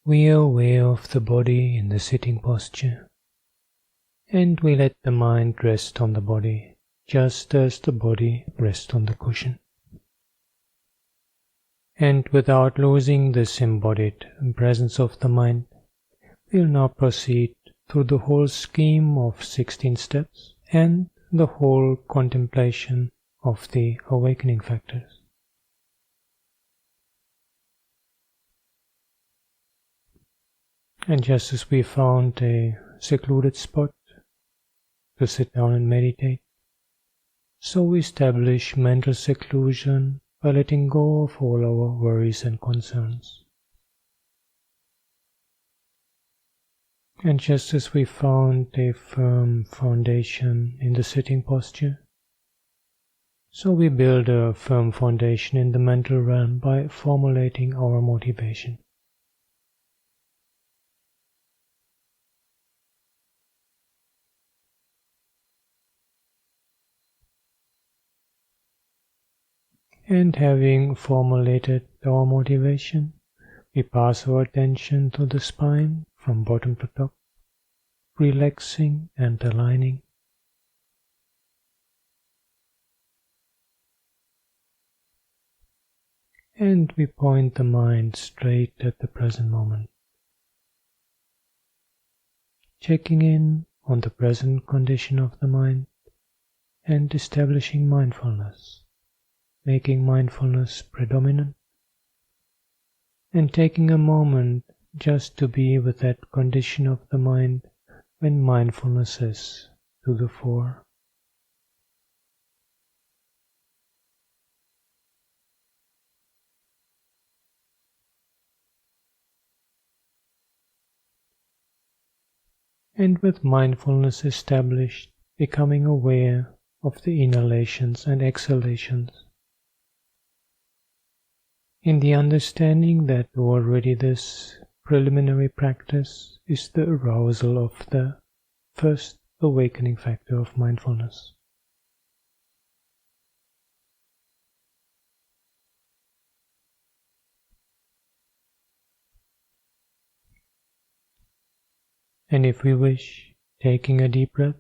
We are aware of the body in the sitting posture, and we let the mind rest on the body, just as the body rests on the cushion. And without losing this embodied presence of the mind, we'll now proceed through the whole scheme of 16 steps and the whole contemplation of the awakening factors. And just as we found a secluded spot to sit down and meditate, so we establish mental seclusion by letting go of all our worries and concerns. And just as we found a firm foundation in the sitting posture, so we build a firm foundation in the mental realm by formulating our motivation. And having formulated our motivation, we pass our attention to the spine from bottom to top, relaxing and aligning. And we point the mind straight at the present moment, checking in on the present condition of the mind and establishing mindfulness, making mindfulness predominant, and taking a moment just to be with that condition of the mind when mindfulness is to the fore. And with mindfulness established, becoming aware of the inhalations and exhalations, in the understanding that already this preliminary practice is the arousal of the first awakening factor of mindfulness. And if we wish, taking a deep breath,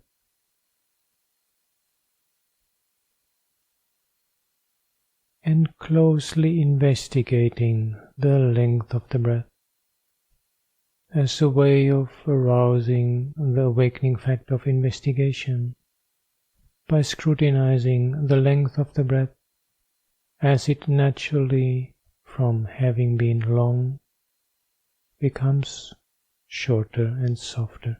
and closely investigating the length of the breath as a way of arousing the awakening factor of investigation by scrutinizing the length of the breath as it naturally, from having been long, becomes shorter and softer.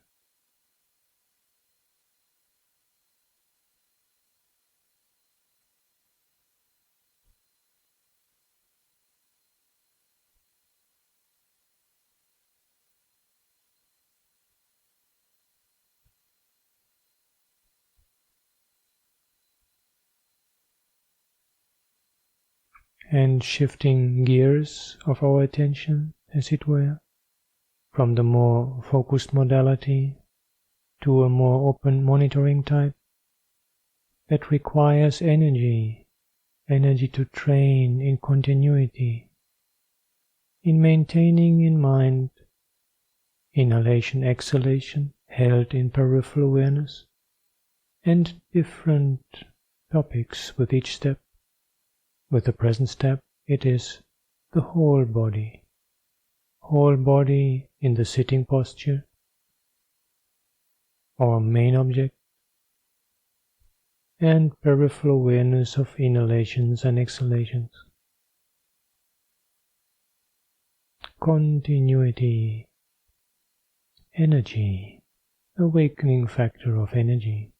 And shifting gears of our attention, as it were, from the more focused modality to a more open monitoring type that requires energy to train in continuity, in maintaining in mind inhalation, exhalation held in peripheral awareness, and different topics with each step. With the present step, it is the whole body in the sitting posture, our main object, and peripheral awareness of inhalations and exhalations. Continuity, energy, awakening factor of energy.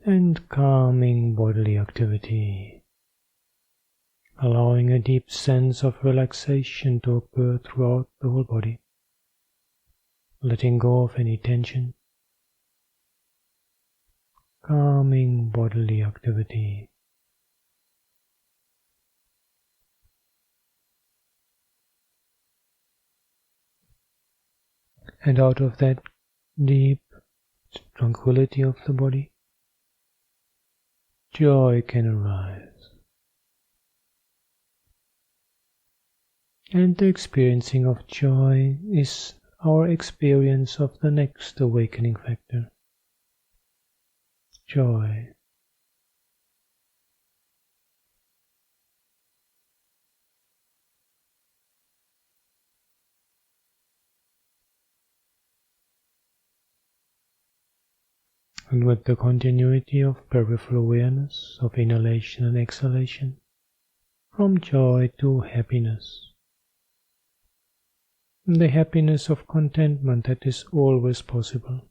And calming bodily activity, allowing a deep sense of relaxation to occur throughout the whole body, letting go of any tension. Calming bodily activity. And out of that deep tranquility of the body, joy can arise. And the experiencing of joy is our experience of the next awakening factor, joy. And with the continuity of peripheral awareness of inhalation and exhalation, from joy to happiness. The happiness of contentment that is always possible.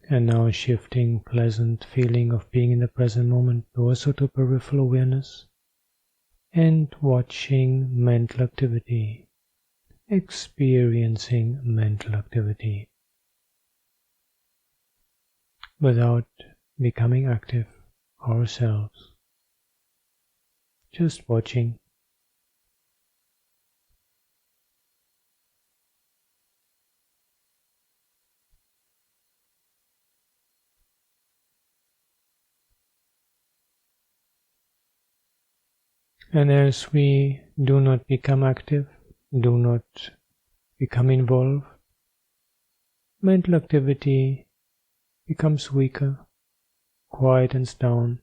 And now shifting pleasant feeling of being in the present moment also to peripheral awareness and watching mental activity, experiencing mental activity without becoming active ourselves, just watching. And as we do not become active, do not become involved, mental activity becomes weaker, quietens down,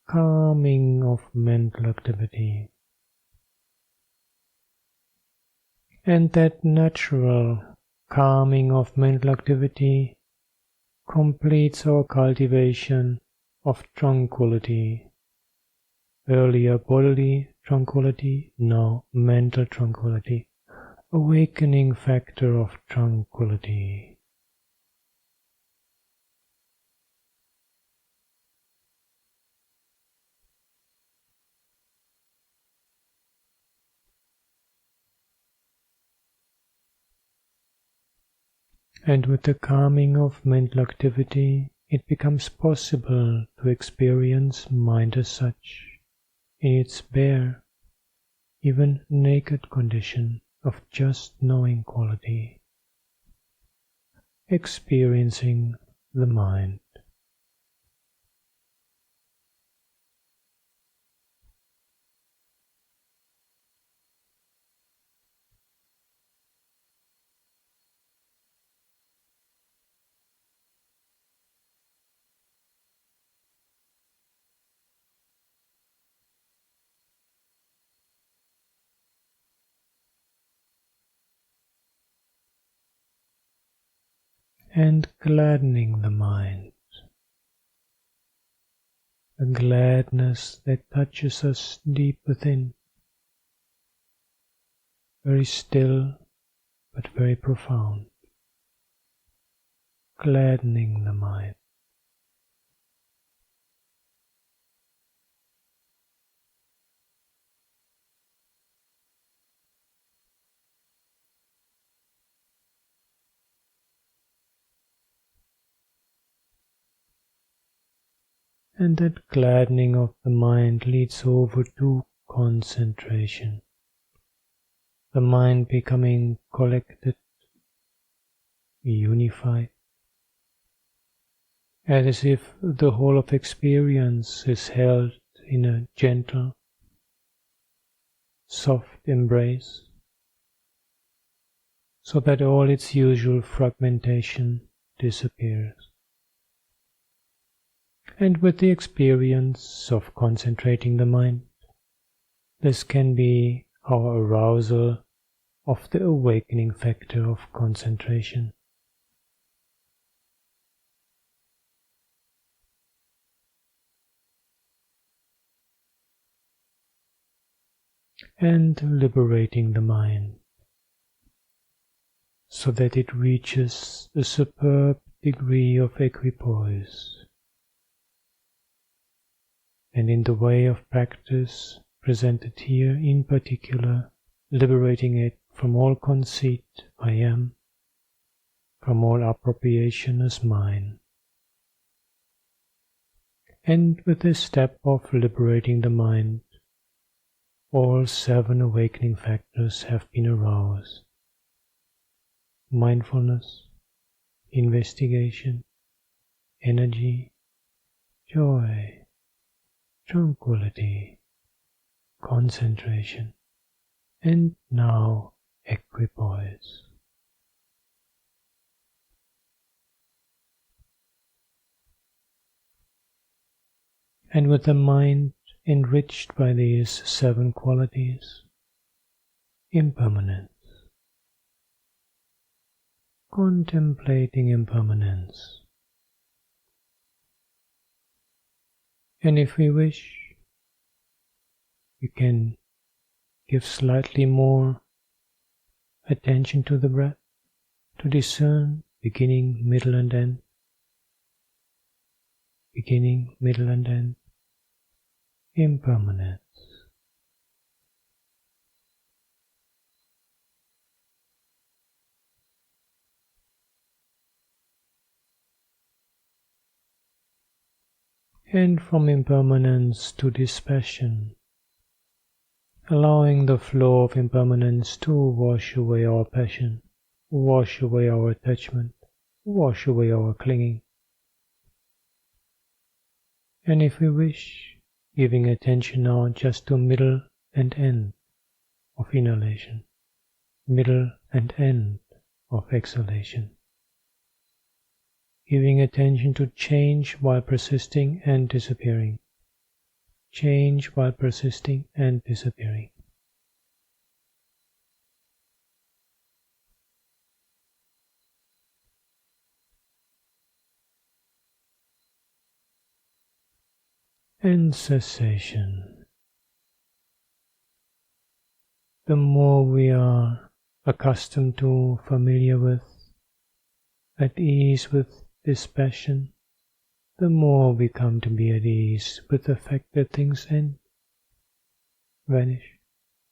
calming of mental activity. And that natural calming of mental activity completes our cultivation of tranquility. Earlier bodily tranquility, now mental tranquility, awakening factor of tranquility. And with the calming of mental activity, it becomes possible to experience mind as such, in its bare, even naked condition of just knowing quality, experiencing the mind. And gladdening the mind, a gladness that touches us deep within, very still but very profound, gladdening the mind. And that gladdening of the mind leads over to concentration. The mind becoming collected, unified, as if the whole of experience is held in a gentle, soft embrace, so that all its usual fragmentation disappears. And with the experience of concentrating the mind, this can be our arousal of the awakening factor of concentration. And liberating the mind, so that it reaches a superb degree of equipoise. And in the way of practice presented here in particular, liberating it from all conceit I am, from all appropriation as mine. And with this step of liberating the mind, all 7 awakening factors have been aroused. Mindfulness, investigation, energy, joy, tranquility, concentration, and now equipoise. And with the mind enriched by these 7 qualities, impermanence, contemplating impermanence. And if we wish, we can give slightly more attention to the breath, to discern beginning, middle and end, beginning, middle and end, impermanence. And from impermanence to dispassion, allowing the flow of impermanence to wash away our passion, wash away our attachment, wash away our clinging. And if we wish, giving attention now just to middle and end of inhalation, middle and end of exhalation. Giving attention to change while persisting and disappearing. Change while persisting and disappearing. And cessation. The more we are accustomed to, familiar with, at ease with dispassion, the more we come to be at ease with the fact that things end, vanish,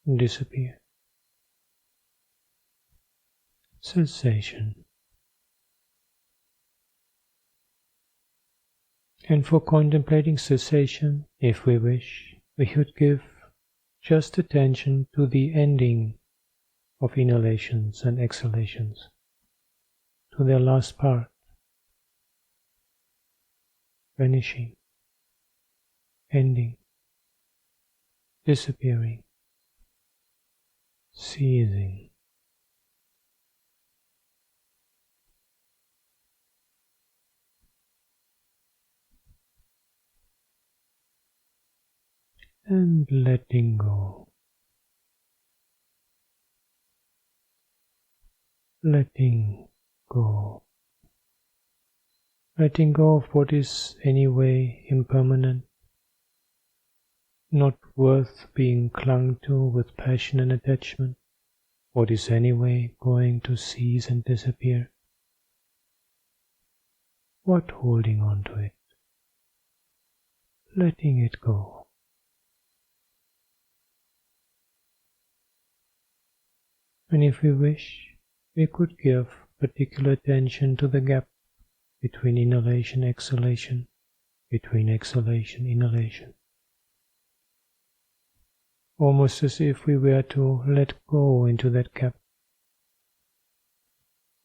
and disappear. Cessation. And for contemplating cessation, if we wish, we should give just attention to the ending of inhalations and exhalations, to their last part, vanishing, ending, disappearing, ceasing. And letting go. Letting go. Letting go of what is anyway impermanent, not worth being clung to with passion and attachment, what is anyway going to cease and disappear. What holding on to it? Letting it go. And if we wish, we could give particular attention to the gap between inhalation, exhalation, between exhalation, inhalation. Almost as if we were to let go into that gap,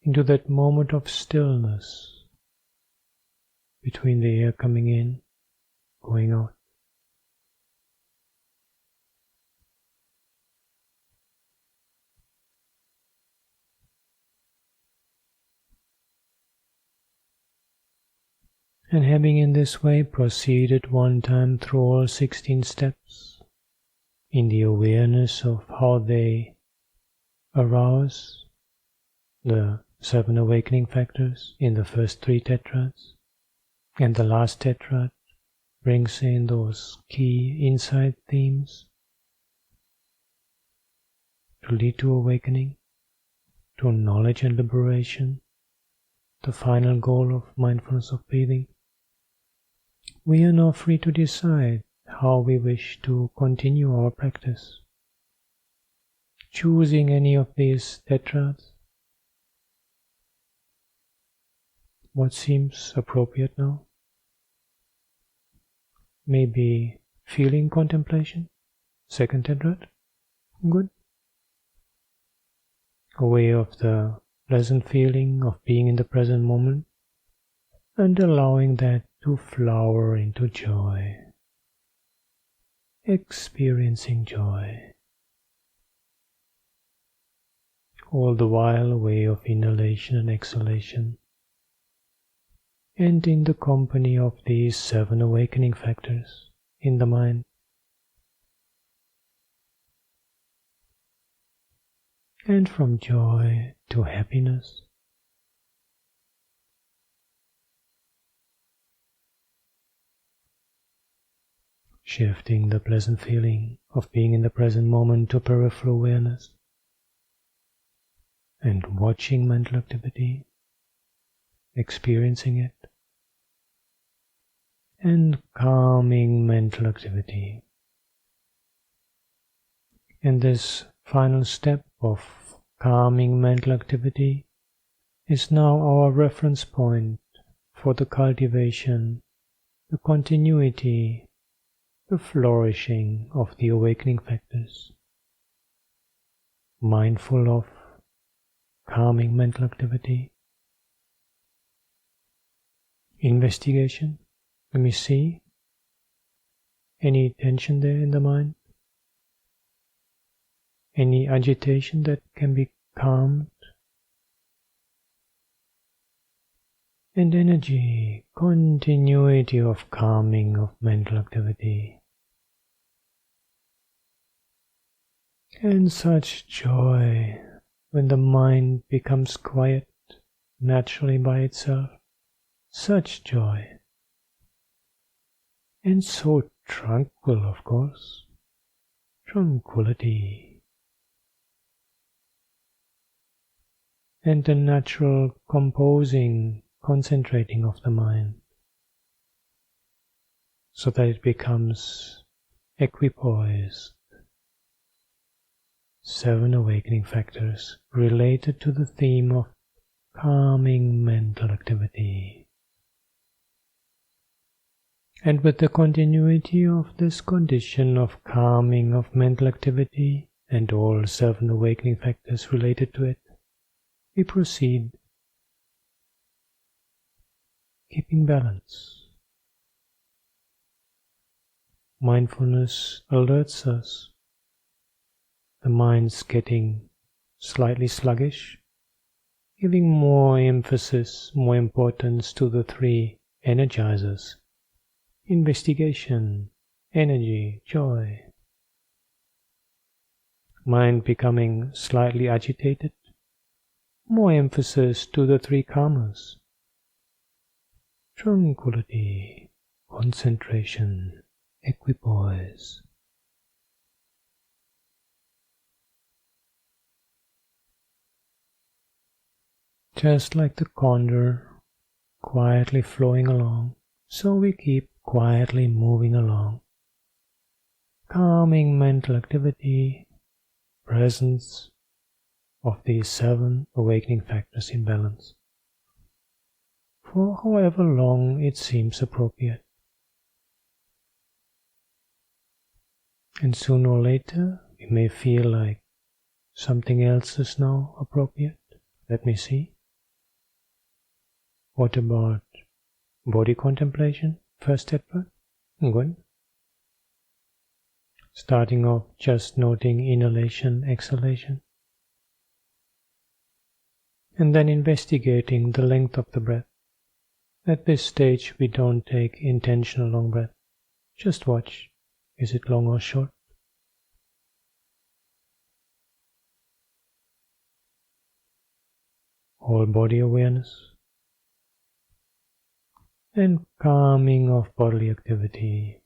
into that moment of stillness between the air coming in, going out. And having in this way proceeded one time through all 16 steps, in the awareness of how they arouse the 7 awakening factors in the first 3 tetrads, and the last tetrad brings in those key insight themes to lead to awakening, to knowledge and liberation, the final goal of mindfulness of breathing. We are now free to decide how we wish to continue our practice, choosing any of these tetrads. What seems appropriate now? Maybe feeling contemplation, Second tetrad. Good. Aware of the pleasant feeling of being in the present moment and allowing that to flower into joy. Experiencing joy. All the while aware of inhalation and exhalation, and in the company of these 7 awakening factors in the mind. And from joy to happiness. Shifting the pleasant feeling of being in the present moment to peripheral awareness. And watching mental activity, experiencing it, and calming mental activity. And this final step of calming mental activity is now our reference point for the cultivation, the continuity, the flourishing of the awakening factors. Mindful of calming mental activity. Investigation. Let me see. Any tension there in the mind? Any agitation that can be calmed? And energy, continuity of calming of mental activity. And such joy when the mind becomes quiet naturally by itself. Such joy. And so tranquil, of course. Tranquility. And the natural composing, concentrating of the mind, so that it becomes equipoised. 7 awakening factors related to the theme of calming mental activity. And with the continuity of this condition of calming of mental activity and all 7 awakening factors related to it, we proceed keeping balance. Mindfulness alerts us. The mind's getting slightly sluggish, giving more emphasis, more importance to the 3 energizers. Investigation, energy, joy. Mind becoming slightly agitated, more emphasis to the 3 karmas. Tranquility, concentration, equipoise. Just like the condor quietly flowing along, so we keep quietly moving along. Calming mental activity, presence of these 7 awakening factors in balance, for however long it seems appropriate. And sooner or later, we may feel like something else is now appropriate. Let me see. What about body contemplation? First tetrad? Good. Starting off just noting inhalation, exhalation. And then investigating the length of the breath. At this stage we don't take intentional long breath. Just watch. Is it long or short? Whole body awareness. And calming of bodily activity.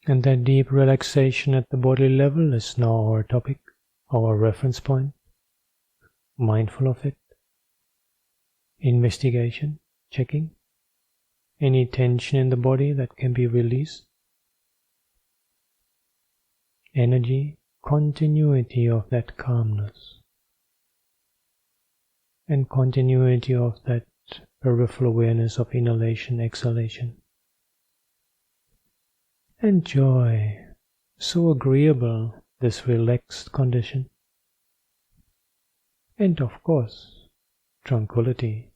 And that deep relaxation at the body level is now our topic, our reference point. Mindful of it. Investigation, checking. Any tension in the body that can be released. Energy, continuity of that calmness. And continuity of that peripheral awareness of inhalation, exhalation. and joy, so agreeable, this relaxed condition. And of course, tranquility.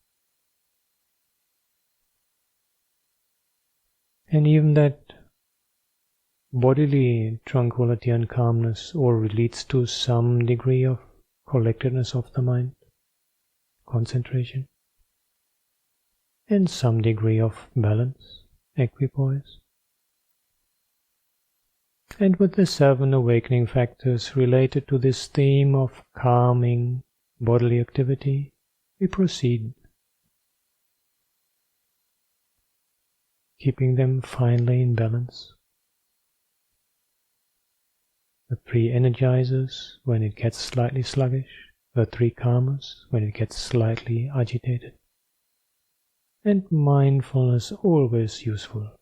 And even that bodily tranquility and calmness all leads to some degree of collectedness of the mind, concentration, and some degree of balance, equipoise. And with the 7 awakening factors related to this theme of calming bodily activity, we proceed, keeping them finally in balance. The 3 energizers when it gets slightly sluggish, the 3 calmers when it gets slightly agitated. And mindfulness always useful.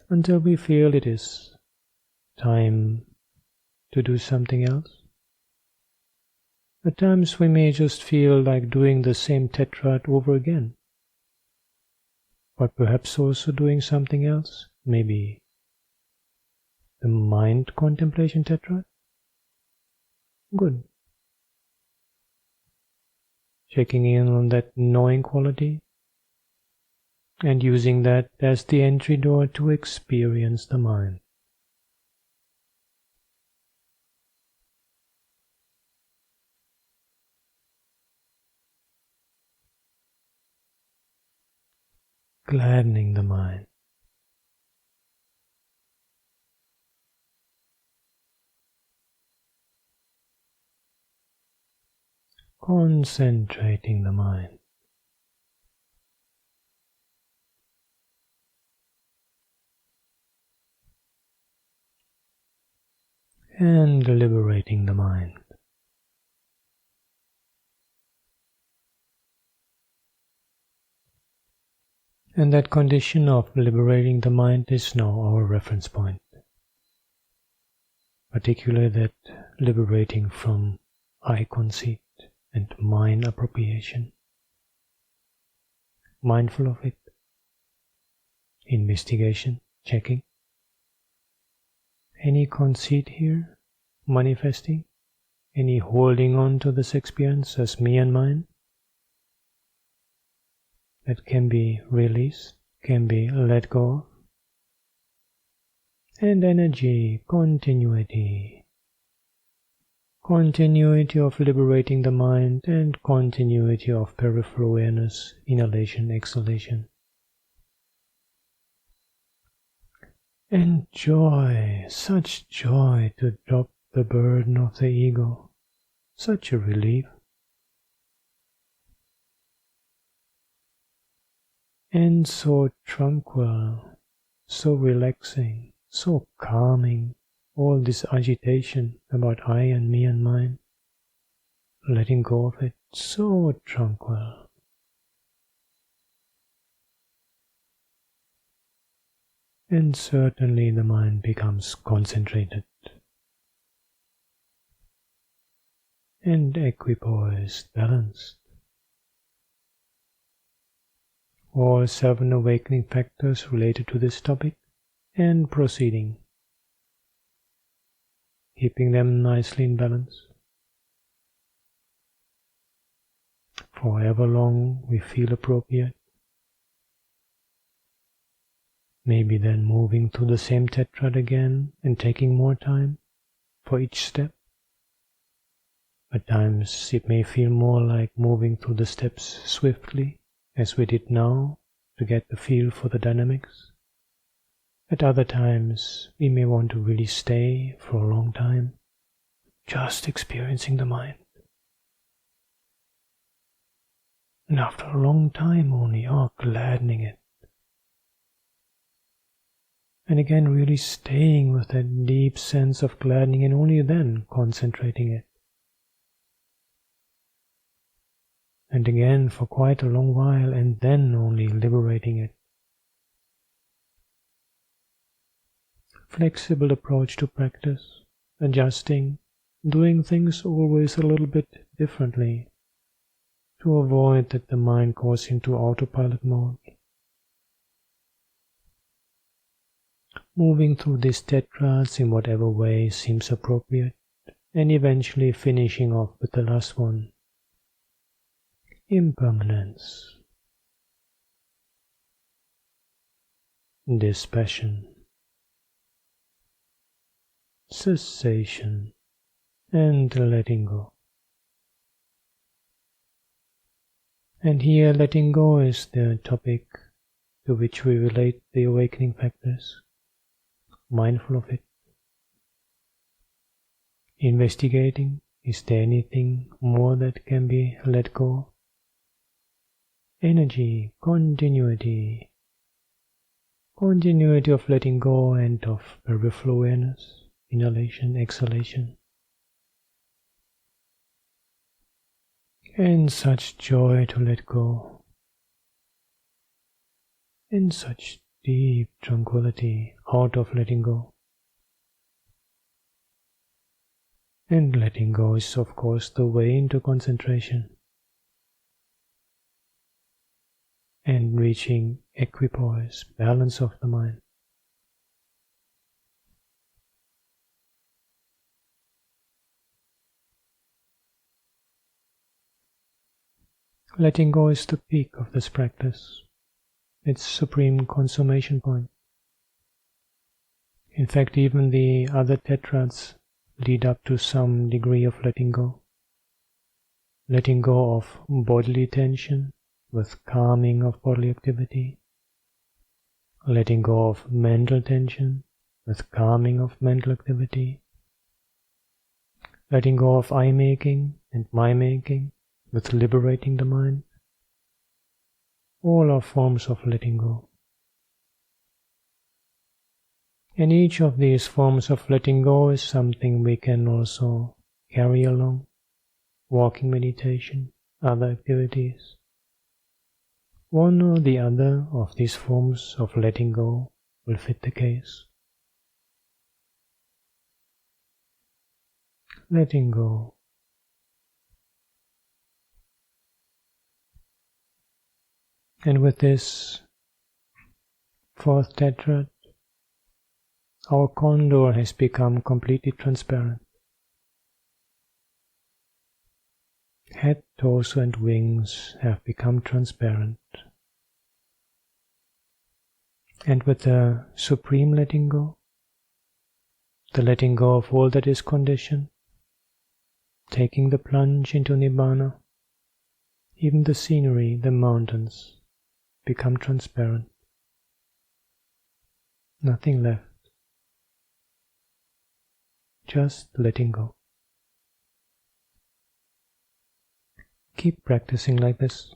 Until we feel it is time to do something else. At times we may just feel like doing the same tetrad over again, but perhaps also doing something else, maybe the mind contemplation tetrad. Good. Checking in on that knowing quality and using that as the entry door to experience the mind. Gladdening the mind. Concentrating the mind. And liberating the mind. And that condition of liberating the mind is now our reference point. Particularly that liberating from I conceit and mine appropriation. Mindful of it. Investigation, checking. Any conceit here manifesting? Any holding on to this experience as me and mine? That can be released, can be let go of. And energy, continuity. Continuity of liberating the mind and continuity of peripheral awareness, inhalation, exhalation. And joy, such joy to drop the burden of the ego, such a relief. And so tranquil, so relaxing, so calming, all this agitation about I and me and mine, letting go of it, so tranquil. And certainly the mind becomes concentrated and equipoised, balanced. All 7 awakening factors related to this topic and proceeding, keeping them nicely in balance. For however long we feel appropriate. Maybe then moving through the same tetrad again and taking more time for each step. At times it may feel more like moving through the steps swiftly, as we did now, to get the feel for the dynamics. At other times we may want to really stay for a long time, just experiencing the mind. And after a long time only, gladdening it. And again really staying with that deep sense of gladdening and only then concentrating it. And again for quite a long while and then only liberating it. Flexible approach to practice, adjusting, doing things always a little bit differently. to avoid that the mind goes into autopilot mode. Moving through these tetrads in whatever way seems appropriate, and eventually finishing off with the last one, impermanence, dispassion, cessation, and letting go. And here letting go is the topic to which we relate the awakening factors, mindful of it. Investigating, is there anything more that can be let go? Energy, continuity of letting go and of peripheral awareness, inhalation, exhalation. And such joy to let go, and such deep tranquility out of letting go. And letting go is, of course, the way into concentration and reaching equipoise, balance of the mind. Letting go is the peak of this practice, its supreme consummation point. In fact, even the other tetrads lead up to some degree of letting go. Letting go of bodily tension with calming of bodily activity. Letting go of mental tension with calming of mental activity. Letting go of I-making and my-making with liberating the mind. All are forms of letting go. And each of these forms of letting go is something we can also carry along, walking meditation, other activities. One or the other of these forms of letting go will fit the case. Letting go. And with this fourth tetrad, our condor has become completely transparent. Head, torso and wings have become transparent. And with the supreme letting go, the letting go of all that is conditioned, taking the plunge into Nibbana, even the scenery, the mountains, become transparent. Nothing left. Just letting go. Keep practicing like this.